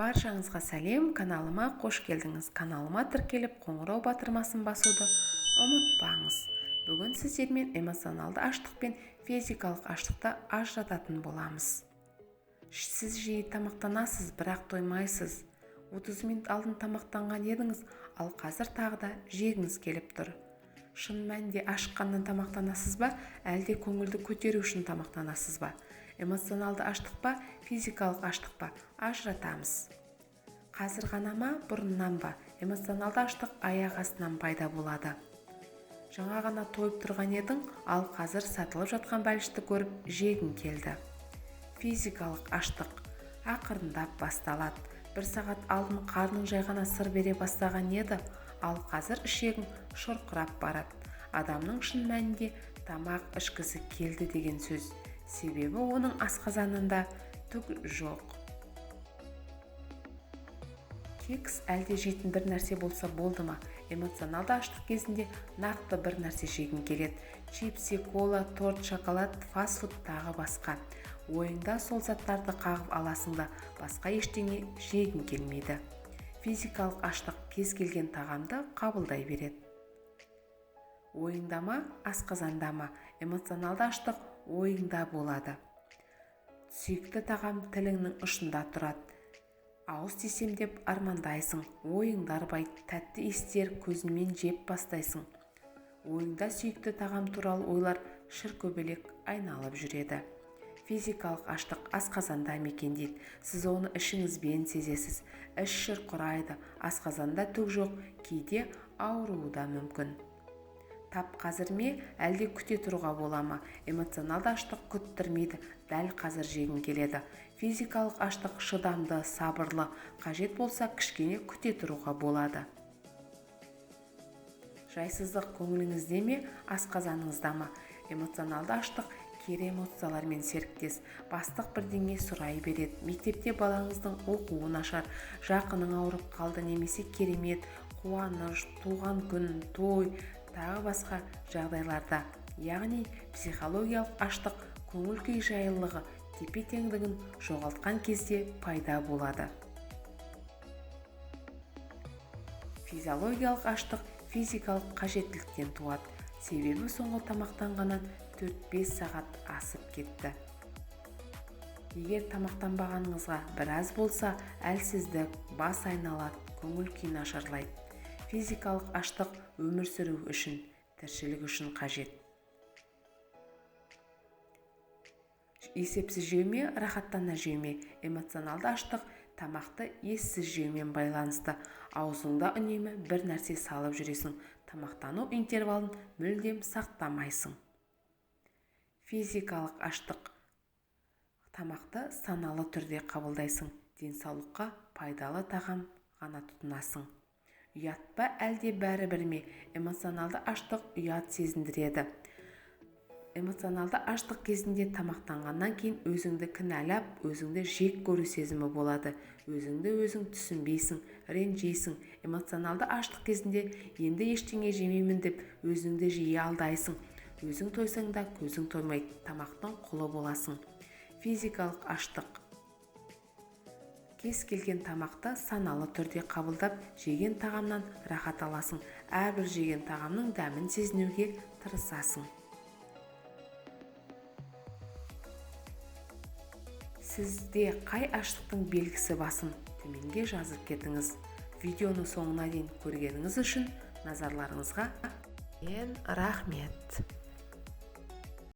Баршаңызға сәлем, каналыма қош келдіңіз. Каналыма тіркеліп, қоңырау батырмасын басуды ұмытпаңыз. Бүгін сіздермен эмоционалды аштық пен физикалық аштықты ажырататын боламыз. Сіз жиі тамақтанасыз, бірақ тоймайсыз. 30 минут алдын тамақтанған едіңіз, ал қазір тағы да жегіңіз келіп тұр. Шын мәнінде ашыққаннан тамақтанасыз ба, әлде көңілді көтеру үшін тамақтанасыз ба? Эмоционалды аштық па, физикалық аштық па? Ажыратамыз. Қазір ғана ма, бұрыннан ба? Эмоционалды аштық аяқ астынан пайда болады. Жаңа ғана тойып тұрған едің, ал қазір сатылып жатқан бәлішті көріп жегің келді. Физикалық аштық ақырындап басталады. 1 сағат алдын қарның жайғана сыр бере бастаған еді, ал қазір ішегің шұрқырап барады. Адамның шын мәнінде тамақ ішкісі келді деген сөз. Себебі оның асқазанында түк жоқ. Кекс әлде жейтін бір нәрсе болса болды ма? Эмоционалды аштық кезінде нақты бір нәрсе жегің келеді. Чипсы, кола, торт, шоколад, фастфуд тағы басқа. Ойыңда сол заттарды қағып аласың да, басқа ештеңе жегің келмейді. Физикалық аштық кез келген тағамды қабылдай береді. Ойыңда ма, асқазанда ма? Эмоционалды аштық ойыңда болады. Сүйікті тағам тіліңнің ұшында тұрады. Ауыз тисем деп армандайсың, ойыңда арбайды, тәтті иістер көзіңмен жеп бастайсың. Ойыңда сүйікті тағам туралы ойлар шыркөбелек айналып жүреді. Физикалық аштық асқазанда мекендейді. Сіз оны ішіңізбен сезесіз. Іш шырқырайды, асқазанда түк жоқ, кейде ауруы да мүмкін. Тап қазір ме, әлде күте тұруға бола ма? Эмоционалды аштық күттірмейді, дәл қазір жегің келеді. Физикалық аштық шыдамды, сабырлы, қажет болса кішкене күте тұруға болады. Жайсыздық көңіліңізде ме, асқазаныңызда ма? Эмоционалды аштық кері эмоциялармен серіктес. Бастық бірдеңе сұрай береді. Мектепте балаңыздың оқуы нашар, жақының ауырып қалды немесе керемет, қуаныш, туған күн, той, тағы басқа жағдайларда. Яғни психологиялық аштық көңіл-күй жайлылығы, тепе-теңдігін жоғалтқан кезде пайда болады. Физиологиялық аштық физикалық қажеттіліктен туады. Себебі соңғы тамақтанғаннан 4-5 сағат асып кетті. Егер тамақтанбағаныңызға біраз болса, әлсіздік, бас айналады, көңіл-күй нашарлайды. Физикалық аштық өмір сүру үшін, тіршілік үшін қажет. Есепсіз жеуме, рахаттана жеуме? Эмоционалды аштық тамақты ессіз жеумен байланысты. Аузыңда үнемі бір нәрсе салып жүресің. Тамақтану интервалын мүлдем сақтамайсың. Физикалық аштық тамақты саналы түрде қабылдайсың. Денсаулыққа пайдалы тағам ғана тұтынасың. Ұят па, әлде бәрі бір ме? Эмоционалды аштық ұят сезіндіреді. Эмоционалды аштық кезінде тамақтанғаннан кейін өзіңді кінәлап, өзіңді жек көру сезімі болады. Өзіңді өзің түсінбейсің, ренжейсің. Эмоционалды аштық кезінде енді ештеңе жемеймін деп өзіңді жиі алдайсың. Өзің тойсаң да көзің тоймайды, тамақтың құлы боласың. Физикалық аштық кез келген тамақты саналы түрде қабылдап, жеген тағамнан рахат аласың. Әрбір жеген тағамның дәмін сезінуге тырысасың. Сізде қай аштықтың белгісі басым? Төменге жазып кетіңіз. Видеоны соңына дейін көргеніңіз үшін назарларыңызға рахмет.